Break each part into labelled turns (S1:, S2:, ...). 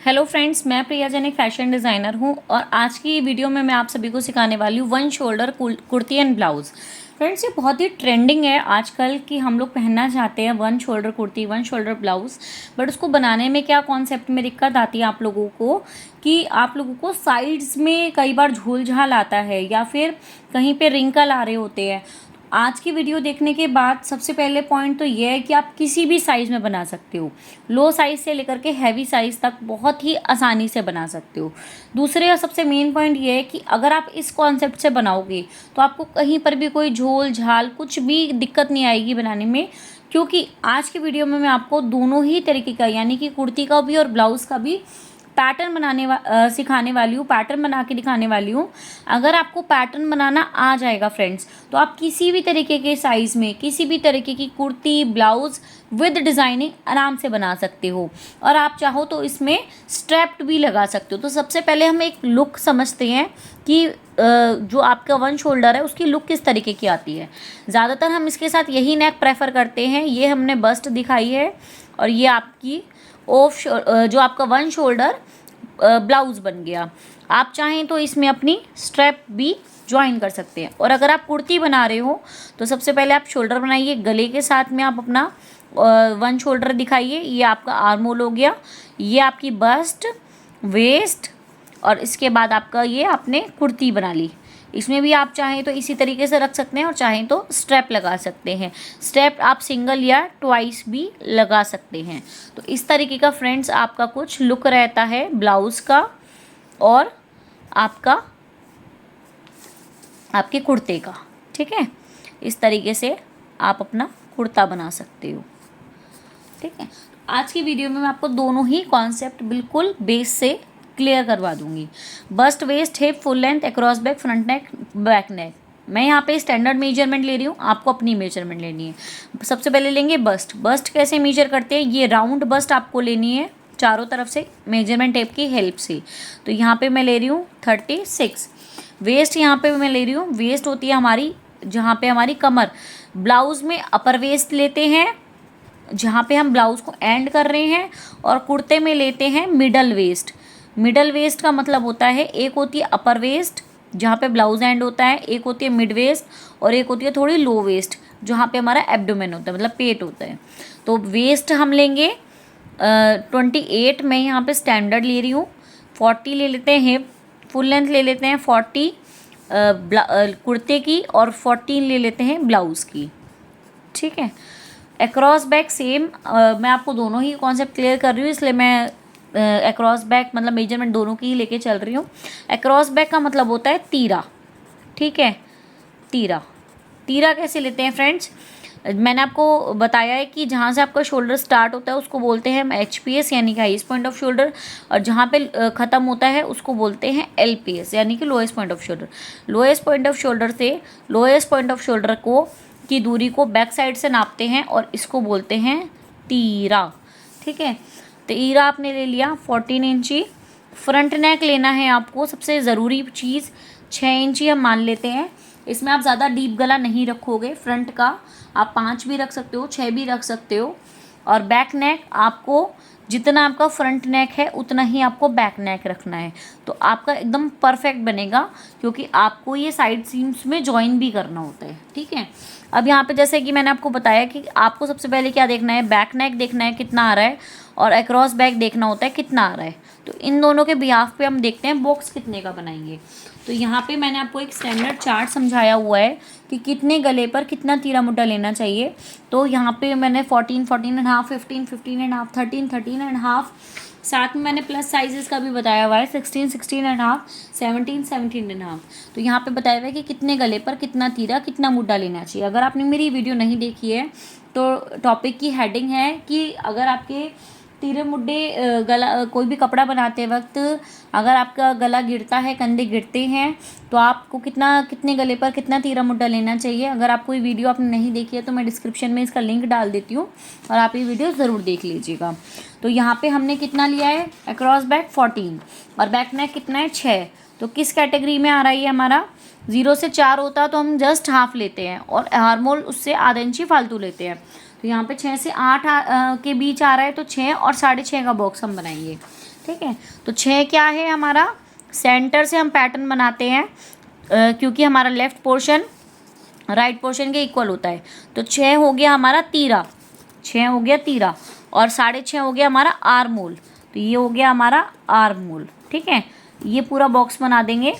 S1: Hello friends, मैं प्रिया जैन एक fashion designer हूँ और आज की वीडियो में मैं आप सभी को सिखाने वाली हूँ one shoulder kurti and blouse. Friends, ये बहुत ही ट्रेंडिंग है आजकल कि हम लोग पहनना चाहते हैं one shoulder kurti, one shoulder blouse. But उसको बनाने में क्या कॉन्सेप्ट में दिक्कत आती है आप लोगों को कि आप लोगों को साइड्स में कई बार झूल झाल आता है या फिर कहीं पे रिंकल आ रहे होते हैं। आज की वीडियो देखने के बाद सबसे पहले पॉइंट तो ये है कि आप किसी भी साइज़ में बना सकते हो। लो साइज़ से लेकर के हैवी साइज़ तक बहुत ही आसानी से बना सकते हो। दूसरे और सबसे मेन पॉइंट ये है कि अगर आप इस कॉन्सेप्ट से बनाओगे तो आपको कहीं पर भी कोई झोल झाल कुछ भी दिक्कत नहीं आएगी बनाने में, क्योंकि आज की वीडियो में मैं आपको दोनों ही तरीके का यानी कि कुर्ती का भी और ब्लाउज़ का भी पैटर्न सिखाने वाली हूँ, पैटर्न बना के दिखाने वाली हूँ। अगर आपको पैटर्न बनाना आ जाएगा फ्रेंड्स, तो आप किसी भी तरीके के साइज़ में किसी भी तरीके की कुर्ती ब्लाउज़ विद डिज़ाइनिंग आराम से बना सकते हो। और आप चाहो तो इसमें स्ट्रैप्ड भी लगा सकते हो। तो सबसे पहले हम एक लुक समझते हैं कि जो आपका वन शोल्डर है उसकी लुक किस तरीके की आती है। ज़्यादातर हम इसके साथ यही नेक प्रेफर करते हैं। ये हमने बस्ट दिखाई है और ये आपकी जो आपका वन शोल्डर ब्लाउज़ बन गया। आप चाहें तो इसमें अपनी स्ट्रैप भी ज्वाइन कर सकते हैं। और अगर आप कुर्ती बना रहे हो तो सबसे पहले आप शोल्डर बनाइए, गले के साथ में आप अपना वन शोल्डर दिखाइए। ये आपका आर्म होल हो गया, ये आपकी बस्ट, वेस्ट और इसके बाद आपका ये आपने कुर्ती बना ली। इसमें भी आप चाहें तो इसी तरीके से रख सकते हैं और चाहें तो स्ट्रैप लगा सकते हैं। स्ट्रैप आप सिंगल या ट्वाइस भी लगा सकते हैं। तो इस तरीके का फ्रेंड्स आपका कुछ लुक रहता है ब्लाउज़ का और आपके कुर्ते का। ठीक है, इस तरीके से आप अपना कुर्ता बना सकते हो। ठीक है, आज की वीडियो में मैं आपको दोनों ही कॉन्सेप्ट बिल्कुल बेस से क्लियर करवा दूंगी। Bust, waist, hip, full length, across back, front neck, back neck. मैं यहाँ पे स्टैंडर्ड मेजरमेंट ले रही हूँ, आपको अपनी मेजरमेंट लेनी है। सबसे पहले लेंगे बस्ट। बस्ट कैसे मेजर करते हैं, ये राउंड बस्ट आपको लेनी है चारों तरफ से मेजरमेंट टेप की हेल्प से। तो यहाँ पे मैं ले रही हूँ 36। वेस्ट यहाँ पे मैं ले रही हूँ, वेस्ट होती है हमारी जहाँ पे हमारी कमर। ब्लाउज़ में अपर वेस्ट लेते हैं जहाँ पे हम ब्लाउज़ को एंड कर रहे हैं, और कुर्ते में लेते हैं मिडल वेस्ट। मिडल वेस्ट का मतलब होता है एक होती है अपर वेस्ट जहाँ पे ब्लाउज एंड होता है, एक होती है मिड वेस्ट और एक होती है थोड़ी लो वेस्ट जहाँ पे हमारा एब्डोमेन होता है, मतलब पेट होता है। तो वेस्ट हम लेंगे 28, मैं यहाँ पे स्टैंडर्ड ले रही हूँ। 40 ले लेते हैं हिप, फुल लेंथ ले लेते हैं 40 कुर्ते की और 14 ले लेते हैं ब्लाउज़ की। ठीक है, अक्रॉस बैक सेम। मैं आपको दोनों ही कॉन्सेप्ट क्लियर कर रही हूँ, इसलिए मैं अक्रॉस बैक मतलब मेजरमेंट दोनों की ही लेके चल रही हूँ। अक्रॉस बैक का मतलब होता है तीरा। ठीक है, तीरा। तीरा कैसे लेते हैं फ्रेंड्स, मैंने आपको बताया है कि जहाँ से आपका शोल्डर स्टार्ट होता है उसको बोलते हैं हम HPS यानी कि हाईएस्ट पॉइंट ऑफ शोल्डर, और जहाँ पे ख़त्म होता है उसको बोलते हैं LPS यानी कि lowest point off shoulder. Lowest point off shoulder से लोएस्ट पॉइंट ऑफ शोल्डर की दूरी को बैक साइड से नापते हैं और इसको बोलते हैं तीरा। ठीक है, तीरा आपने ले लिया 14 इंची। फ्रंट नेक लेना है आपको, सबसे ज़रूरी चीज़ 6 इंची हम मान लेते हैं। इसमें आप ज़्यादा डीप गला नहीं रखोगे फ्रंट का, आप 5 भी रख सकते हो, 6 भी रख सकते हो। और बैक नेक आपको जितना आपका फ्रंट नेक है उतना ही आपको बैक नेक रखना है, तो आपका एकदम परफेक्ट बनेगा, क्योंकि आपको ये साइड सीम्स में जॉइन भी करना होता है। ठीक है, अब यहाँ पे जैसे कि मैंने आपको बताया कि आपको सबसे पहले क्या देखना है, बैक नेक देखना है कितना आ रहा है और अक्रॉस बैक देखना होता है कितना आ रहा है। तो इन दोनों के बिहाफ पे हम देखते हैं बॉक्स कितने का बनाएंगे। तो यहाँ पे मैंने आपको एक स्टैंडर्ड चार्ट समझाया हुआ है कि कितने गले पर कितना तीरा मुड्डा लेना चाहिए। तो यहाँ पे मैंने 14, 14.5, 15, 15.5, 13, 13.5, साथ में मैंने प्लस साइजेस का भी बताया हुआ है 16, 16.5, 17, 17.5। तो यहाँ पे बताया हुआ है कि कितने गले पर कितना तीरा कितना मुड्डा लेना चाहिए। अगर आपने मेरी वीडियो नहीं देखी है तो टॉपिक की हेडिंग है कि अगर आपके तीरे मुड्डे गला कोई भी कपड़ा बनाते वक्त अगर आपका गला गिरता है, कंधे गिरते हैं, तो आपको कितने गले पर कितना तीरा मुड्डा लेना चाहिए। अगर आपको ये वीडियो आपने नहीं देखी है तो मैं डिस्क्रिप्शन में इसका लिंक डाल देती हूँ और आप ये वीडियो ज़रूर देख लीजिएगा। तो यहाँ पे हमने कितना लिया है, अक्रॉस बैक 14 और बैक नेक कितना है 6। तो किस कैटेगरी में आ रहा है ये हमारा, 0 से 4 होता तो हम जस्ट हाफ लेते हैं और आर्मोल उससे आधा इंची फालतू लेते हैं। तो यहाँ पे 6 से 8 के बीच आ रहा है तो 6 और 6.5 का बॉक्स हम बनाएंगे। ठीक है। तो 6 क्या है हमारा, सेंटर से हम पैटर्न बनाते हैं क्योंकि हमारा लेफ्ट पोर्शन राइट पोर्शन के इक्वल होता है। तो 6 हो गया हमारा तीरा, 6 हो गया तीरा, और 6.5 हो गया हमारा आर्म होल। तो ये हो गया हमारा आर्म होल, ठीक है। ये पूरा बॉक्स बना देंगे,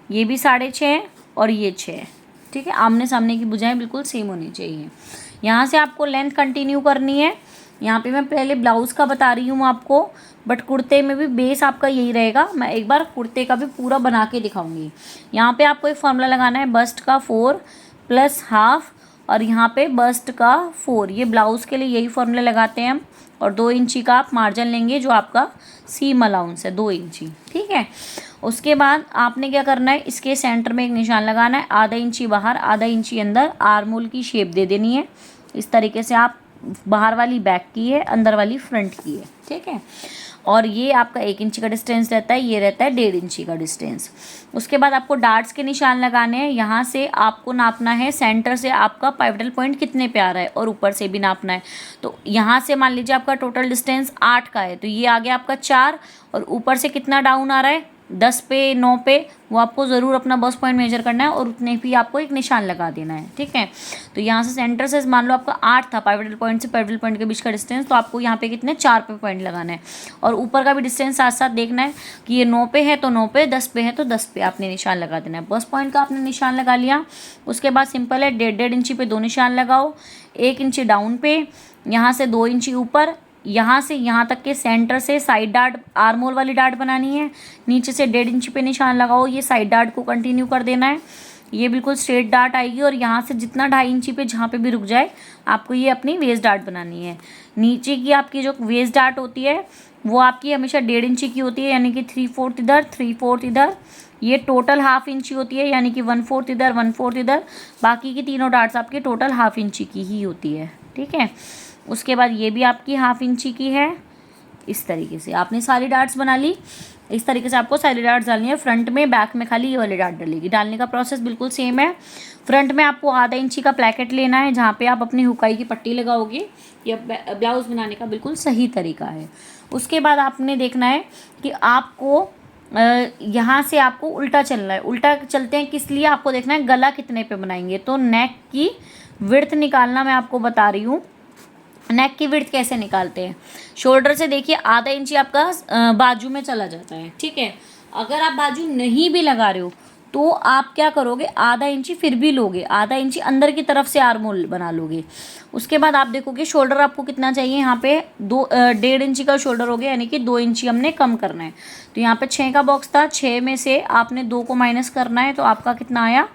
S1: ये भी 6.5 और ये 6, ठीक है। आमने सामने की भुजाएं बिल्कुल सेम होनी चाहिए। यहाँ से आपको लेंथ कंटिन्यू करनी है। यहाँ पे मैं पहले ब्लाउज़ का बता रही हूँ आपको, बट कुर्ते में भी बेस आपका यही रहेगा। मैं एक बार कुर्ते का भी पूरा बना के दिखाऊंगी। यहाँ पे आपको एक फॉर्मूला लगाना है, बस्ट का 4 + हाफ, और यहाँ पे बस्ट का 4। ये ब्लाउज़ के लिए यही फॉर्मूला लगाते हैं हम। और 2 इंची का आप मार्जिन लेंगे, जो आपका सीम अलाउंस है 2 इंची, ठीक है। उसके बाद आपने क्या करना है, इसके सेंटर में एक निशान लगाना है, आधा इंची बाहर आधा इंची अंदर, आर्म होल की शेप दे देनी है। इस तरीके से आप, बाहर वाली बैक की है, अंदर वाली फ्रंट की है, ठीक है। और ये आपका 1 इंची का डिस्टेंस रहता है, ये रहता है 1.5 इंची का डिस्टेंस। उसके बाद आपको डार्ट्स के निशान लगाने हैं। यहाँ से आपको नापना है सेंटर से आपका पाइवटल पॉइंट कितने पे आ रहा है, और ऊपर से भी नापना है। तो यहाँ से मान लीजिए आपका टोटल डिस्टेंस 8 का है, तो ये आ गया आपका 4, और ऊपर से कितना डाउन आ रहा है 10 पे 9 पे, वो आपको ज़रूर अपना बस्ट पॉइंट मेजर करना है, और उतने भी आपको एक निशान लगा देना है, ठीक है। तो यहाँ से सेंटर से मान लो आपका 8 था, पाइवटल पॉइंट से पाइवटल पॉइंट के बीच का डिस्टेंस, तो आपको यहाँ पे कितने 4 पे पॉइंट लगाना है, और ऊपर का भी डिस्टेंस साथ साथ देखना है कि ये 9 पे है तो 9 पे, 10 पे है तो 10 पे आपने निशान लगा देना है। बस्ट पॉइंट का आपने निशान लगा लिया। उसके बाद सिंपल है, 1.5 इंची पे 2 निशान लगाओ, 1 इंची डाउन पे, यहाँ से 2 इंची ऊपर, यहाँ से यहाँ तक के सेंटर से साइड डार्ट, आर्म होल वाली डार्ट बनानी है। नीचे से 1.5 इंच पे निशान लगाओ, ये साइड डार्ट को कंटिन्यू कर देना है। ये बिल्कुल स्ट्रेट डार्ट आएगी, और यहाँ से जितना 2.5 इंची पे जहाँ पे भी रुक जाए, आपको ये अपनी वेस्ट डार्ट बनानी है। नीचे की आपकी जो वेस्ट डार्ट होती है वो आपकी हमेशा 1.5 इंची की होती है, यानी कि 3/4 इधर 3/4 इधर। ये टोटल 1/2 इंची होती है, यानी कि 1/4 इधर 1/4 इधर। बाकी की तीनों डार्ट्स आपकी टोटल 1/2 इंची की ही होती है, ठीक है। उसके बाद ये भी आपकी 1/2 इंची की है। इस तरीके से आपने सारी डार्ट्स बना ली। इस तरीके से आपको सारी डार्ट्स डालनी है। फ्रंट में, बैक में खाली ये वाली डार्ट डलेगी। डालने का प्रोसेस बिल्कुल सेम है। फ्रंट में आपको आधा इंची का प्लैकेट लेना है, जहाँ पे आप अपनी हुकाई की पट्टी लगाओगे। ये ब्लाउज़ बनाने का बिल्कुल सही तरीका है। उसके बाद आपने देखना है कि आपको यहाँ से आपको उल्टा चलना है। उल्टा चलते हैं किस लिए, आपको देखना है गला कितने पे बनाएंगे। तो नेक की विड्थ निकालना मैं आपको बता रही हूँ। नेक की विड्थ कैसे निकालते हैं, शोल्डर से देखिए आधा इंची आपका बाजू में चला जाता है, ठीक है। अगर आप बाजू नहीं भी लगा रहे हो तो आप क्या करोगे, आधा इंची फिर भी लोगे, आधा इंची अंदर की तरफ से आर्म होल बना लोगे। उसके बाद आप देखोगे शोल्डर आपको कितना चाहिए, यहाँ पे 1.5 इंची का शोल्डर हो गया, यानी कि 2 इंची हमने कम करना है। तो यहाँ पे 6 का बॉक्स था, 6 में से आपने 2 को माइनस करना है, तो आपका कितना आया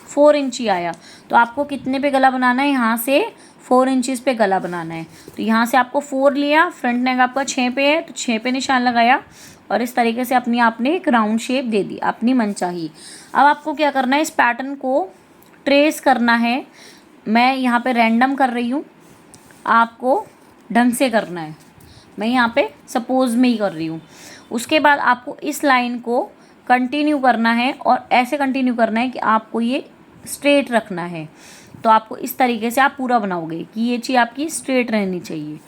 S1: 4 इंची आया। तो आपको कितने पे गला बनाना है, यहाँ से 4 इंचज़ पे गला बनाना है। तो यहाँ से आपको 4 लिया, फ्रंट नेक आपका 6 पे है तो 6 पे निशान लगाया, और इस तरीके से अपनी आपने एक राउंड शेप दे दी अपनी मनचाही। अब आपको क्या करना है, इस पैटर्न को ट्रेस करना है। मैं यहाँ पे रैंडम कर रही हूँ, आपको ढंग से करना है। मैं यहाँ पे सपोज में ही कर रही हूँ। उसके बाद आपको इस लाइन को कंटिन्यू करना है, और ऐसे कंटिन्यू करना है कि आपको ये स्ट्रेट रखना है। तो आपको इस तरीके से आप पूरा बनाओगे कि ये चीज़ आपकी स्ट्रेट रहनी चाहिए।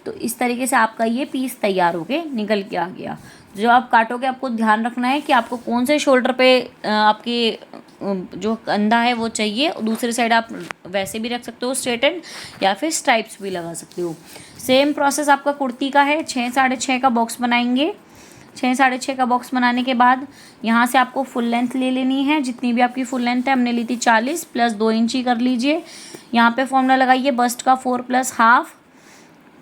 S1: तो इस तरीके से आपका ये पीस तैयार होके निकल के आ गया। जो आप काटोगे आपको ध्यान रखना है कि आपको कौन से शोल्डर पे आपके जो कंधा है वो चाहिए। दूसरी साइड आप वैसे भी रख सकते हो स्ट्रेटन, या फिर स्ट्राइप्स भी लगा सकते हो। सेम प्रोसेस आपका कुर्ती का है। 6 6.5 का बॉक्स बनाएंगे। 6 6.5 का बॉक्स बनाने के बाद यहाँ से आपको फुल लेंथ ले लेनी है, जितनी भी आपकी फुल लेंथ है। हमने ली थी 40 + 2 इंची कर लीजिए। यहाँ पे फॉर्मूला लगाइए, बस्ट का 4 + हाफ,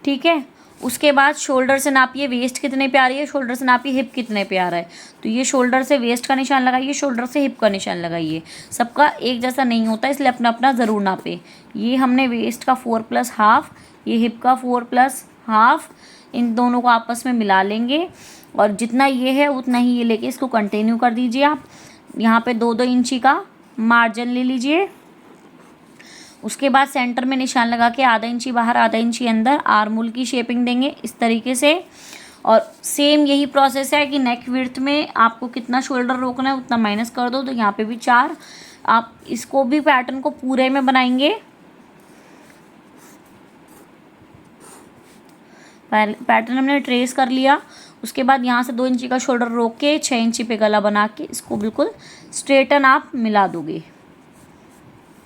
S1: ठीक है। उसके बाद शोल्डर से नापिए वेस्ट कितने पे आ रही है, शोल्डर से नापिए हिप कितने पे आ रहा है। तो ये शोल्डर से वेस्ट का निशान लगाइए, शोल्डर से हिप का निशान लगाइए। सबका एक जैसा नहीं होता, इसलिए अपना अपना ज़रूर नापे। ये हमने वेस्ट का 4 + हाफ, ये हिप का 4 + हाफ, इन दोनों को आपस में मिला लेंगे, और जितना ये है उतना ही ये लेके इसको कंटिन्यू कर दीजिए। आप यहाँ पे 2-2 इंची का मार्जिन ले लीजिए। उसके बाद सेंटर में निशान लगा के आधा इंची बाहर आधा इंची अंदर आर्म होल की शेपिंग देंगे इस तरीके से। और सेम यही प्रोसेस है कि नेक विड्थ में आपको कितना शोल्डर रोकना है उतना माइनस कर दो। तो यहाँ पे भी 4, आप इसको भी पैटर्न को पूरे में बनाएंगे। पैटर्न हमने ट्रेस कर लिया। उसके बाद यहाँ से 2 इंची का शोल्डर रोक के 6 इंची पे गला बना के इसको बिल्कुल स्ट्रेटन आप मिला दोगे।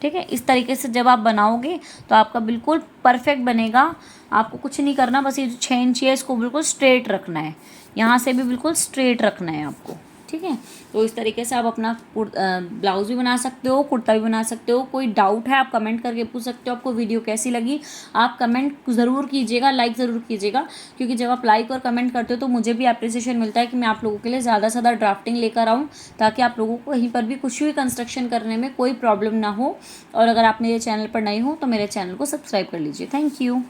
S1: ठीक है, इस तरीके से जब आप बनाओगे तो आपका बिल्कुल परफेक्ट बनेगा। आपको कुछ नहीं करना, बस ये जो 6 इंची है इसको बिल्कुल स्ट्रेट रखना है, यहाँ से भी बिल्कुल स्ट्रेट रखना है आपको। ठीक है, तो इस तरीके से आप अपना ब्लाउज भी बना सकते हो, कुर्ता भी बना सकते हो। कोई डाउट है आप कमेंट करके पूछ सकते हो। आपको वीडियो कैसी लगी आप कमेंट ज़रूर कीजिएगा, लाइक ज़रूर कीजिएगा, क्योंकि जब आप लाइक और कमेंट करते हो तो मुझे भी अप्रिसिएशन मिलता है कि मैं आप लोगों के लिए ज़्यादा से ज़्यादा ड्राफ्टिंग लेकर आऊँ, ताकि आप लोगों को कहीं पर भी कुछ भी कंस्ट्रक्शन करने में कोई प्रॉब्लम ना हो। और अगर आप मेरे चैनल पर नए हो तो मेरे चैनल को सब्सक्राइब कर लीजिए। Thank you.